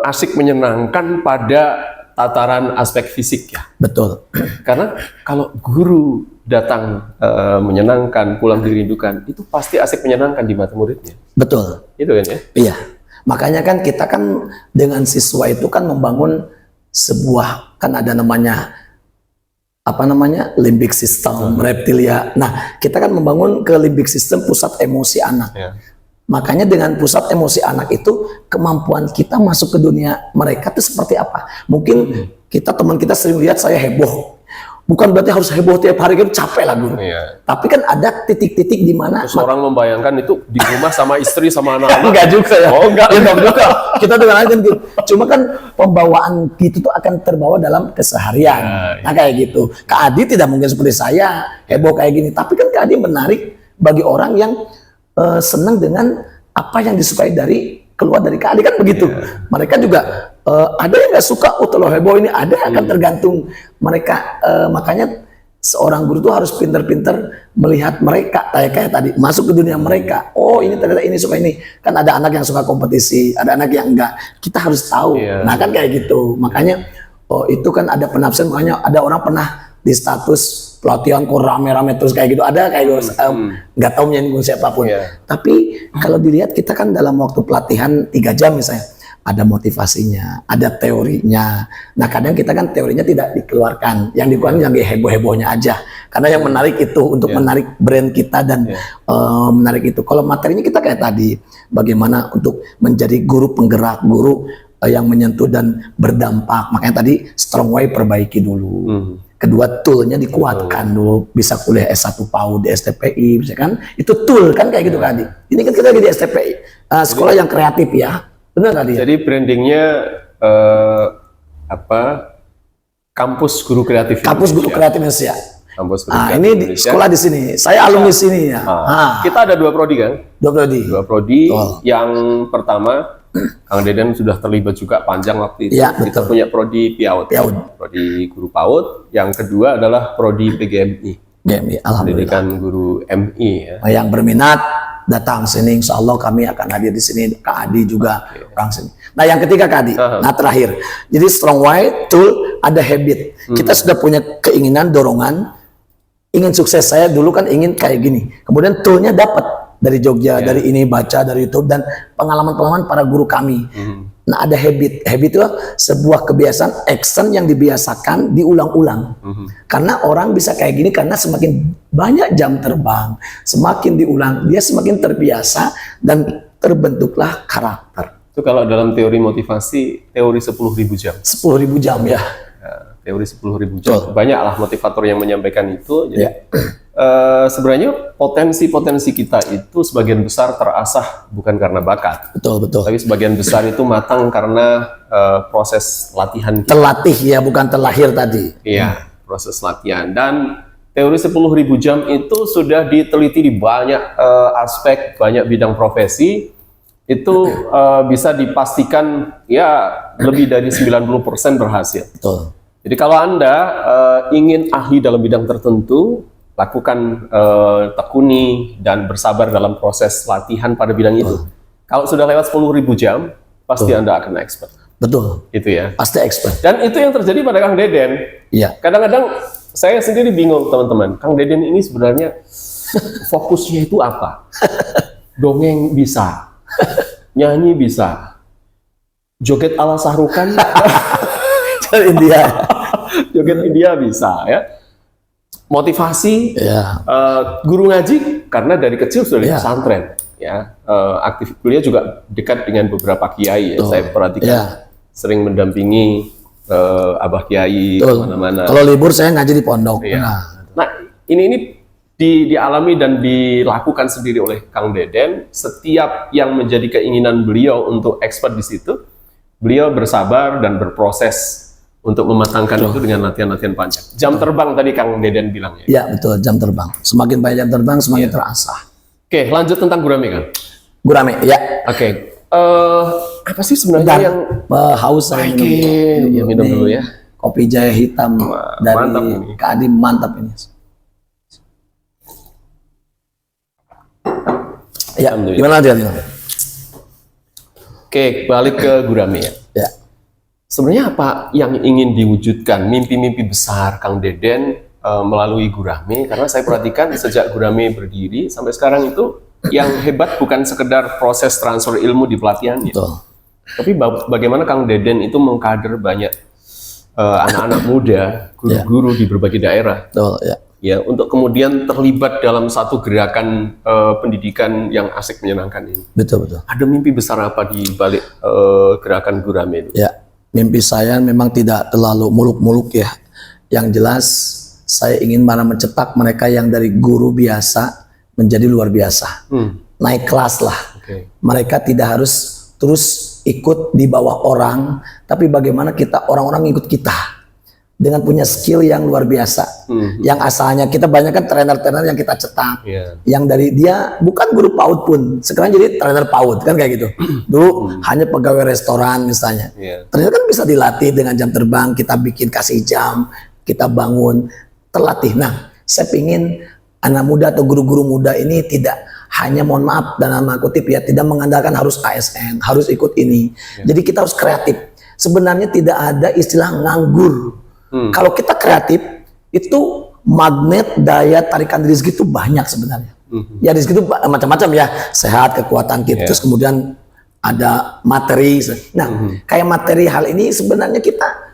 asik menyenangkan pada tataran aspek fisik ya. Betul. Karena kalau guru datang menyenangkan, pulang dirindukan, itu pasti asik menyenangkan di mata muridnya. Betul. Itu kan ya? Iya. Makanya kan kita kan dengan siswa itu kan membangun sebuah, kan ada namanya limbic system, reptilia. Nah, kita kan membangun ke limbic system, pusat emosi anak. Makanya dengan pusat emosi anak itu, kemampuan kita masuk ke dunia mereka itu seperti apa? Mungkin teman kita sering lihat saya heboh. Bukan berarti harus heboh tiap hari, kan capek lah guru. Tapi kan ada titik-titik di mana orang membayangkan itu di rumah sama istri sama anak-anak. Enggak juga ya. Oh, enggak juga. Kita dengan aja gitu. Cuma kan pembawaan gitu tuh akan terbawa dalam keseharian. Nah kayak gitu. Kak Adi tidak mungkin seperti saya heboh kayak gini. Tapi kan Kak Adi menarik bagi orang yang senang dengan apa yang disukai keluar dari Kak Adi, kan begitu. Mereka juga ada yang nggak suka terlalu heboh ini, ada akan tergantung mereka. Makanya seorang guru tuh harus pinter-pinter melihat mereka kayak tadi, masuk ke dunia mereka. Oh ini ternyata ini suka ini. Kan ada anak yang suka kompetisi, ada anak yang enggak. Kita harus tahu. Nah kan kayak gitu. Makanya itu kan ada penafsiran. Makanya ada orang pernah di status pelatihan kok rame-rame terus kayak gitu, ada kayak gitu, nggak tahu menyinggung siapapun. Tapi kalau dilihat kita kan dalam waktu pelatihan 3 jam misalnya, ada motivasinya, ada teorinya. Nah kadang kita kan teorinya tidak dikeluarkan, yang dikeluarkan yang heboh-hebohnya aja, karena yang menarik itu untuk menarik brand kita dan menarik itu. Kalau materinya kita kayak tadi, bagaimana untuk menjadi guru penggerak, guru yang menyentuh dan berdampak. Makanya tadi strong way perbaiki dulu. Kedua, toolnya dikuatkan dulu, bisa kuliah S1 PAUD di STPI, bisa kan? Itu tool kan kayak gitu kan? Ini kan kita lagi di STPI, sekolah yang kreatif ya, benar tadi. Jadi brandingnya kampus guru kreatif. Kampus guru kreatif Indonesia. Kampus guru kreatif ini Indonesia. Sekolah di sini, saya alumni sini ya. Kita ada 2 prodi kan? 2 prodi. 2 prodi. Yang pertama, Kang Deden sudah terlibat juga panjang waktu itu. Kita punya prodi PAUD. Prodi guru PAUD. Yang kedua adalah prodi PGMI. GMI, alhamdulillah. Pendidikan guru MI ya. Yang berminat datang sini, insya Allah kami akan hadir di sini. Kak Adi juga orang sini. Nah yang ketiga Kak Adi, nah terakhir. Jadi strong why, tool, ada habit. Kita sudah punya keinginan, dorongan, ingin sukses. Saya dulu kan ingin kayak gini. Kemudian toolnya dapat dari Jogja, dari ini baca dari YouTube dan pengalaman-pengalaman para guru kami. Nah ada habit. Habit itu sebuah kebiasaan, action yang dibiasakan diulang-ulang. Karena orang bisa kayak gini karena semakin banyak jam terbang, semakin diulang, dia semakin terbiasa dan terbentuklah karakter. Itu kalau dalam teori motivasi, teori 10.000 jam. 10.000 jam ya. Teori 10.000 jam. Banyaklah motivator yang menyampaikan itu. Jadi sebenarnya potensi-potensi kita itu sebagian besar terasah bukan karena bakat. Betul. Tapi sebagian besar itu matang karena proses latihan kita. Terlatih ya, bukan terlahir tadi. Iya, proses latihan. Dan teori 10.000 jam itu sudah diteliti di banyak aspek, banyak bidang profesi. Itu bisa dipastikan ya lebih dari 90% berhasil. Betul. Jadi kalau Anda ingin ahli dalam bidang tertentu, lakukan tekuni dan bersabar dalam proses latihan pada bidang itu. Kalau sudah lewat 10.000 jam, pasti Anda akan expert. Betul. Itu ya. Pasti expert. Dan itu yang terjadi pada Kang Deden. Iya. Kadang-kadang saya sendiri bingung teman-teman. Kang Deden ini sebenarnya fokusnya itu apa? Dongeng bisa, nyanyi bisa, joget ala Sahrukan. India. Joget India bisa ya. Motivasi, guru ngaji karena dari kecil sudah di pesantren ya. Aktif kuliah juga dekat dengan beberapa kiai ya. Saya perhatikan sering mendampingi abah kiai kemana-mana. Kalau libur saya ngaji di pondok. Nah ini dialami dan dilakukan sendiri oleh Kang Deden. Setiap yang menjadi keinginan beliau untuk expert di situ, beliau bersabar dan berproses untuk mematangkan itu dengan latihan-latihan panjang. Jam terbang tadi Kang Deden bilang ya? Iya betul, jam terbang. Semakin banyak jam terbang, semakin terasah. Oke, lanjut tentang gurame Kang. Gurame, ya. Oke, apa sih sebenarnya yang haus saya minum dulu ya. Kopi jahe hitam dari Kak Adi, mantap ini. Ya, gimana dia? Oke, balik ke gurame ya. Ya. Sebenarnya apa yang ingin diwujudkan, mimpi-mimpi besar Kang Deden melalui gurame? Karena saya perhatikan sejak gurame berdiri sampai sekarang itu yang hebat bukan sekedar proses transfer ilmu di pelatihannya. Betul. Tapi bagaimana Kang Deden itu mengkader banyak anak-anak muda, guru-guru di berbagai daerah. Betul, ya. Ya, untuk kemudian terlibat dalam satu gerakan pendidikan yang asik menyenangkan ini. Betul. Ada mimpi besar apa di balik gerakan gurame itu? Ya. Mimpi saya memang tidak terlalu muluk-muluk ya. Yang jelas saya ingin mencetak mereka yang dari guru biasa menjadi luar biasa. Naik kelas lah. Mereka tidak harus terus ikut di bawah orang, tapi bagaimana kita orang-orang ikut kita dengan punya skill yang luar biasa. Yang asalnya kita banyak kan trainer-trainer yang kita cetak, yang dari dia bukan guru PAUD pun, sekarang jadi trainer PAUD kan kayak gitu. Dulu hanya pegawai restoran misalnya. Ternyata kan bisa dilatih dengan jam terbang, kita bikin kasih jam, kita bangun, terlatih. Nah, saya pingin anak muda atau guru-guru muda ini tidak hanya, mohon maaf dalam kutip ya, tidak mengandalkan harus ASN, harus ikut ini. Jadi kita harus kreatif. Sebenarnya tidak ada istilah nganggur. Kalau kita kreatif, itu magnet daya tarikan rezeki itu banyak sebenarnya. Ya rezeki itu macam-macam ya, sehat, kekuatan kita, terus kemudian ada materi. Nah, kayak materi hal ini sebenarnya kita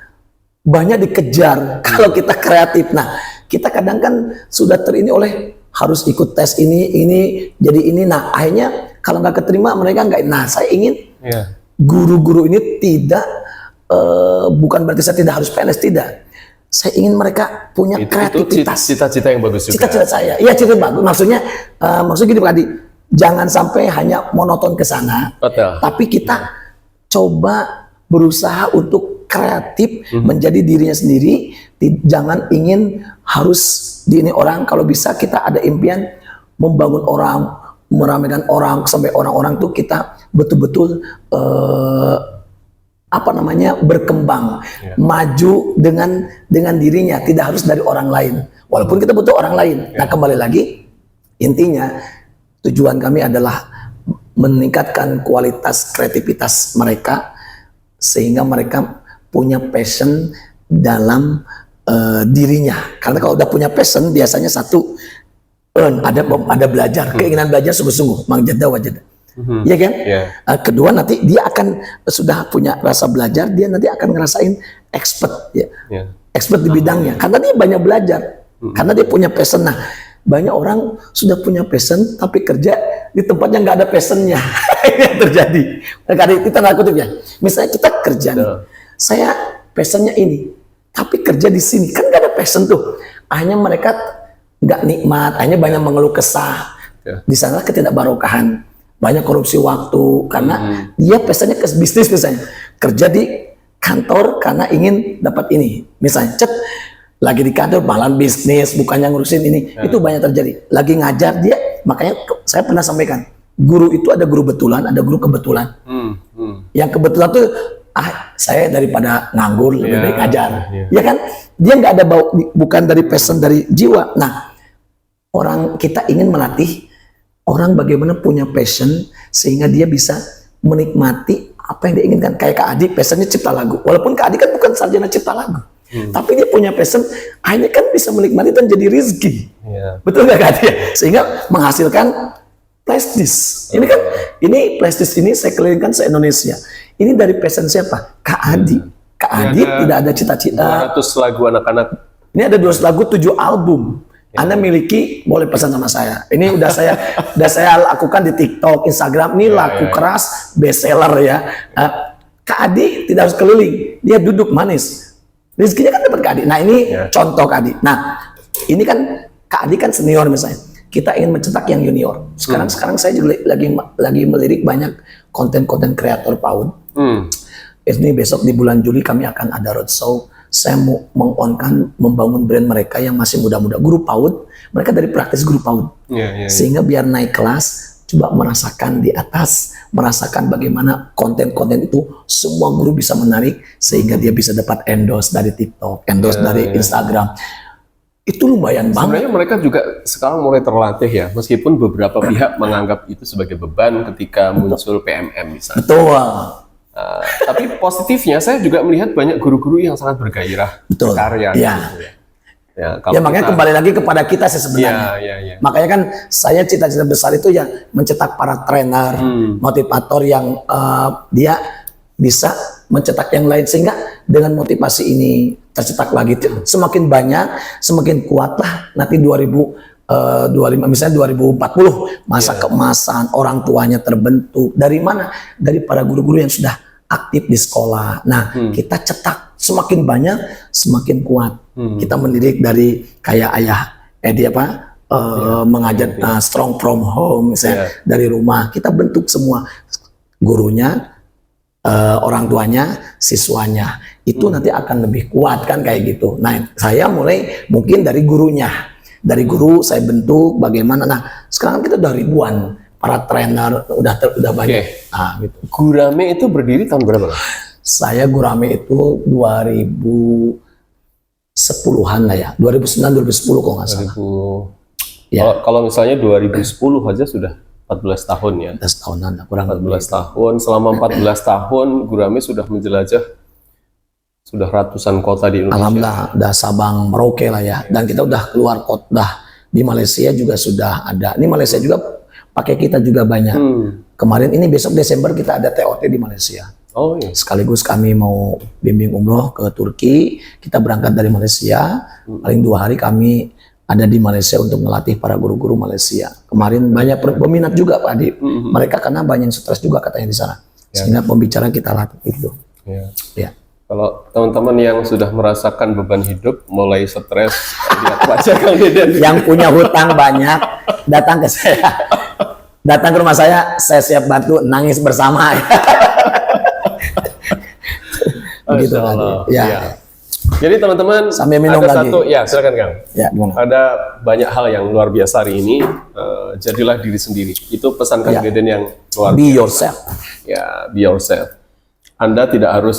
banyak dikejar kalau kita kreatif. Nah, kita kadang kan sudah terini oleh harus ikut tes ini jadi ini. Nah, akhirnya kalau nggak keterima mereka nggak. Nah, saya ingin guru-guru ini tidak bukan berarti saya tidak harus PNS, tidak. Saya ingin mereka punya kreativitas. Itu cita-cita yang bagus juga. Cita-cita saya, iya cita bagus. Maksudnya gini Pak Adi, jangan sampai hanya monoton ke sana. Tapi kita coba berusaha untuk kreatif, menjadi dirinya sendiri. Jangan ingin harus di ini orang. Kalau bisa kita ada impian membangun orang, meramaikan orang sampai orang-orang tuh kita betul-betul apa namanya berkembang, maju dengan dirinya, tidak harus dari orang lain. Walaupun kita butuh orang lain. Nah, kembali lagi, intinya tujuan kami adalah meningkatkan kualitas kreativitas mereka sehingga mereka punya passion dalam dirinya. Karena kalau udah punya passion biasanya satu ada belajar, keinginan belajar sungguh-sungguh, mangjada wajada. Iya kan? Kedua nanti dia akan sudah punya rasa belajar, dia nanti akan ngerasain expert ya. Expert di bidangnya. Karena dia banyak belajar. Karena dia punya passion. Nah, banyak orang sudah punya passion tapi kerja di tempatnya nggak ada passionnya. Ini yang terjadi. Kita nggak kutip ya. Misalnya kita kerja nih, saya passionnya ini, tapi kerja di sini kan nggak ada passion tuh. Akhirnya mereka nggak nikmat, akhirnya banyak mengeluh kesah. Di sana ketidakbarokahan, banyak korupsi waktu karena dia passionnya ke bisnis misalnya, kerja di kantor karena ingin dapat ini, misalnya lagi di kantor malah bisnis bukannya ngurusin ini, itu banyak terjadi. Lagi ngajar dia, makanya saya pernah sampaikan, guru itu ada guru betulan, ada guru kebetulan. Yang kebetulan tuh saya daripada nganggur lebih baik ngajar, ya kan? Dia nggak ada bukan dari passion, dari jiwa. Nah, orang kita ingin melatih orang bagaimana punya passion sehingga dia bisa menikmati apa yang dia inginkan. Kayak Kak Adi, passionnya cipta lagu. Walaupun Kak Adi kan bukan sarjana cipta lagu, tapi dia punya passion, akhirnya kan bisa menikmati dan jadi rezeki. Betul nggak Kak Adi? Sehingga menghasilkan plastis. Ini kan, ini plastis ini saya kelilingkan se-Indonesia. Ini dari passion siapa? Kak Adi. Kak Adi tidak ada cita-cita. 200 lagu anak-anak. Ini ada 200 lagu, 7 album. Anda miliki, boleh pesan sama saya. Ini udah saya lakukan di TikTok, Instagram. Ini laku keras, best seller ya. Kak Adi tidak harus keliling, dia duduk manis. Rezekinya kan dapat Kak Adi. Nah ini contoh Kak Adi. Nah ini kan Kak Adi kan senior misalnya. Kita ingin mencetak yang junior. Sekarang saya juga lagi melirik banyak konten-konten kreator PAUD. Ini besok di bulan Juli kami akan ada roadshow. Saya mau membangun brand mereka yang masih muda-muda, guru PAUD. Mereka dari praktis guru PAUD. Sehingga biar naik kelas, coba merasakan di atas, merasakan bagaimana konten-konten itu semua guru bisa menarik sehingga dia bisa dapat endorse dari TikTok, endorse dari Instagram. Itu lumayan banget. Sebenarnya mereka juga sekarang mulai terlatih ya, meskipun beberapa pihak menganggap itu sebagai beban ketika muncul PMM misalnya. Betul. Tapi positifnya saya juga melihat banyak guru-guru yang sangat bergairah berkarya. Ya makanya kembali lagi kepada kita sih sebenarnya. Makanya kan saya cita-cita besar itu ya mencetak para trainer, motivator yang dia bisa mencetak yang lain sehingga dengan motivasi ini tercetak lagi semakin banyak, semakin kuatlah nanti 2025 misalnya 2040 masa keemasan, orang tuanya terbentuk dari mana? Dari para guru-guru yang sudah aktif di sekolah. Nah, kita cetak semakin banyak, semakin kuat. Kita mendidik dari kayak ayah Edi mengajar strong from home misalnya dari rumah. Kita bentuk semua gurunya, orang tuanya, siswanya. Itu nanti akan lebih kuat kan kayak gitu. Nah, saya mulai mungkin dari gurunya. Dari guru saya bentuk bagaimana. Nah, sekarang kita udah ribuan para trainer, udah banyak. Nah, gitu. Gurame itu berdiri tahun berapa? Saya Gurame itu 2010-an lah ya. 2009 2010 kalau nggak salah. Kalau misalnya 2010 aja sudah 14 tahun ya. 14 tahunan lah, kurang 14 tahun. Selama 14 tahun Gurame sudah menjelajah sudah ratusan kota di Indonesia. Alhamdulillah, udah Sabang Merauke lah ya. Dan kita udah keluar kota, di Malaysia juga sudah ada. Ini Malaysia juga pakai kita juga banyak. Kemarin ini besok Desember kita ada TOT di Malaysia. Oh iya. Sekaligus kami mau bimbing umroh ke Turki. Kita berangkat dari Malaysia. Paling 2 hari kami ada di Malaysia untuk melatih para guru-guru Malaysia. Kemarin banyak peminat juga Pak Adi. Mereka karena banyak stres juga katanya di sana. Sehingga pembicaraan kita latih itu. Ya. Kalau teman-teman yang sudah merasakan beban hidup, mulai stres, lihat wajah Kang Deden. Yang punya hutang banyak, datang ke saya. Datang ke rumah saya siap bantu, nangis bersama. Begitu tadi. Ya. Jadi teman-teman, sambil minum ada lagi. satu, ya silakan Kang. Ya, gimana? Ada banyak hal yang luar biasa hari ini. Jadilah diri sendiri. Itu pesan Kang Deden yang luar biasa. Be yourself. Ya, be yourself. Anda tidak harus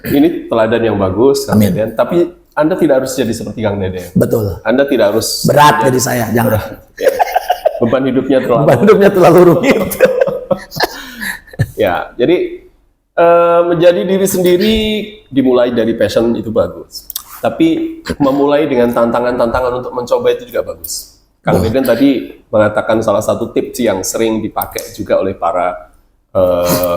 ini teladan yang bagus, Kang Amin. Deden, tapi Anda tidak harus jadi seperti Kang Deden. Betul. Anda tidak harus Berat jadi saya, jangan. ya, beban hidupnya terlalu. Beban hidupnya terlalu rumit. Ya, jadi menjadi diri sendiri dimulai dari passion itu bagus. Tapi memulai dengan tantangan-tantangan untuk mencoba itu juga bagus. Kang Deden tadi mengatakan salah satu tips yang sering dipakai juga oleh para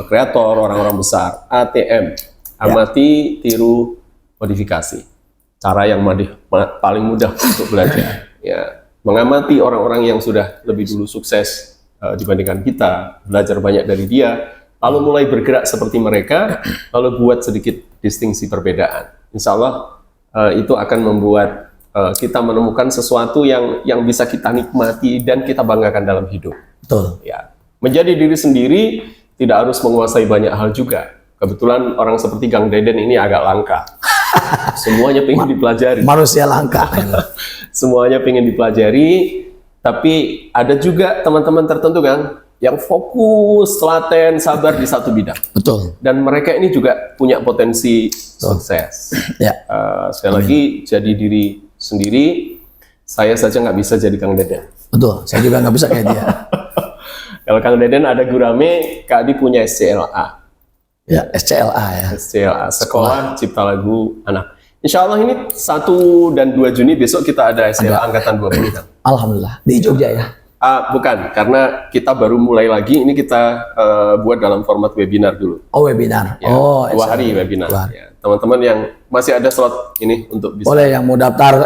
kreator, orang-orang besar, ATM, amati, tiru, modifikasi. Cara yang paling mudah untuk belajar. Ya, mengamati orang-orang yang sudah lebih dulu sukses dibandingkan kita, belajar banyak dari dia, lalu mulai bergerak seperti mereka, lalu buat sedikit distingsi perbedaan. Insya Allah itu akan membuat kita menemukan sesuatu yang bisa kita nikmati dan kita banggakan dalam hidup. Betul. Ya, menjadi diri sendiri tidak harus menguasai banyak hal juga. Kebetulan orang seperti Kang Deden ini agak langka. Semuanya pengen dipelajari. Manusia langka. Semuanya pengen dipelajari, tapi ada juga teman-teman tertentu Kang yang fokus, telaten, sabar di satu bidang. Betul. Dan mereka ini juga punya potensi sukses. Ya. Sekali lagi, jadi diri sendiri. Saya saja nggak bisa jadi Kang Deden. Betul. Saya juga nggak bisa kayak dia. Kalau Kang Deden ada gurame, Kak Adi punya SCLA. Ya, SCLA ya. SCLA, Sekolah Cipta Lagu Anak. Insya Allah ini 1 dan 2 Juni besok kita ada SCLA Angkatan 20 kan? Alhamdulillah. Di Jogja ya? Bukan, karena kita baru mulai lagi, ini kita buat dalam format webinar dulu. Oh, webinar. Ya, oh, 2 hari webinar. Luar. Ya, teman-teman yang masih ada slot ini untuk bisa. Boleh yang mau daftar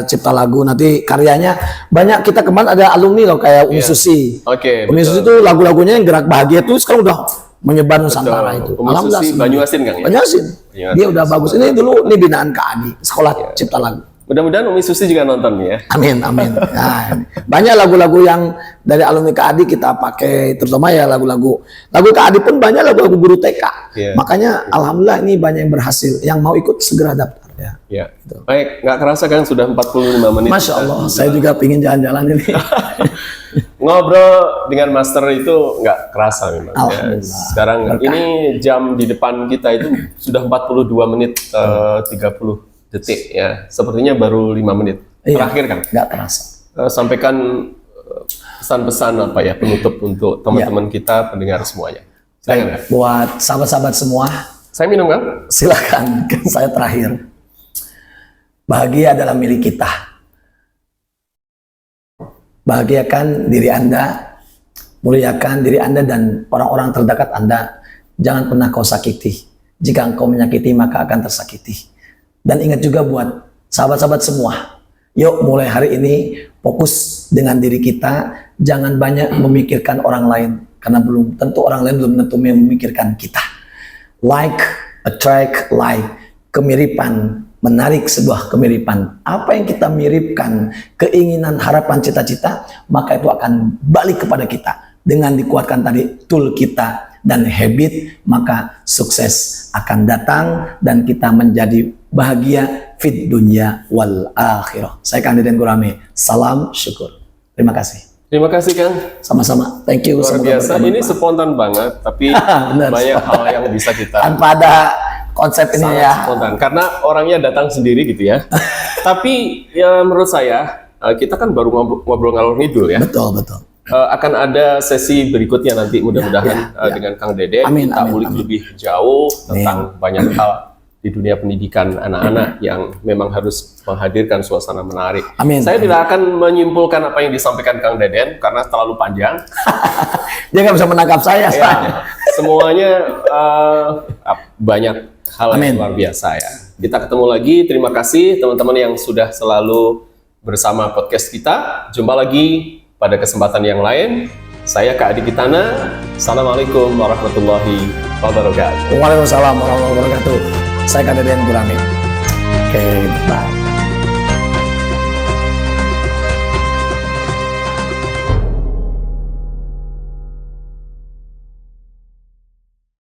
Cipta Lagu nanti karyanya banyak. Kita kemarin ada alumni loh kayak Umi Susi. Oke. Umi Susi itu lagu-lagunya yang gerak bahagia itu sekarang udah menyebar Nusantara itu. Umi Susi Banyuasin Kang ya? Banyuasin. Dia udah bagus. Ini dulu ini binaan Kak Adi, Sekolah Cipta Lagu. Mudah-mudahan Umi Susi juga nonton nih ya. Amin, amin. Nah, banyak lagu-lagu yang dari alumni Kak Adi kita pakai, terutama ya lagu-lagu Kak Adi pun banyak lagu-lagu guru TK. Makanya alhamdulillah ini banyak yang berhasil. Yang mau ikut segera daftar ya. Ya. Gitu. Baik, nggak kerasa kan sudah 45 menit. Masya Allah, saya juga pingin jalan-jalan ini. Ngobrol dengan master itu nggak kerasa memang. Ya. Sekarang ini jam di depan kita itu sudah 42 menit 30 detik ya. Sepertinya baru 5 menit. Terakhir kan? Nggak terasa. Sampaikan pesan-pesan apa ya penutup untuk teman-teman kita pendengar semuanya. Silakan ya. Buat sahabat-sahabat semua, saya minum kan? silakan. Kan saya terakhir. Bahagia adalah milik kita. Bahagiakan diri Anda, muliakan diri Anda dan orang-orang terdekat Anda. Jangan pernah kau sakiti. Jika engkau menyakiti, maka akan tersakiti. Dan ingat juga buat sahabat-sahabat semua, yuk mulai hari ini fokus dengan diri kita. Jangan banyak memikirkan orang lain, karena belum tentu orang lain belum tentu memikirkan kita. Like, attract, like, kemiripan, menarik sebuah kemiripan. Apa yang kita miripkan, keinginan, harapan, cita-cita, maka itu akan balik kepada kita. Dengan dikuatkan tadi tool kita dan habit, maka sukses akan datang dan kita menjadi bahagia fit dunya wal akhirah. Saya Kang Deden Gurame. Salam syukur. Terima kasih. Terima kasih Kang. Sama-sama. Thank you. Luar biasa. Ini spontan banget, tapi banyak hal yang bisa kita. Tanpa ada konsep ini ya. Spontan. Karena orangnya datang sendiri gitu ya. Tapi ya menurut saya kita kan baru ngobrol ngalor ngidul ya. Betul, betul. Akan ada sesi berikutnya nanti mudah-mudahan dengan Kang Deden kita ulik lebih jauh tentang banyak hal di dunia pendidikan anak-anak yang memang harus menghadirkan suasana menarik. Saya tidak akan menyimpulkan apa yang disampaikan Kang Deden karena terlalu panjang. Dia nggak bisa menangkap saya. Ya, semuanya banyak hal yang luar biasa ya. Kita ketemu lagi. Terima kasih teman-teman yang sudah selalu bersama podcast kita. Jumpa lagi pada kesempatan yang lain. Saya Kak Adi Kitana. Assalamualaikum warahmatullahi wabarakatuh. Waalaikumsalam warahmatullahi wabarakatuh. Saya Kang Deden Gurame. Oke, bye.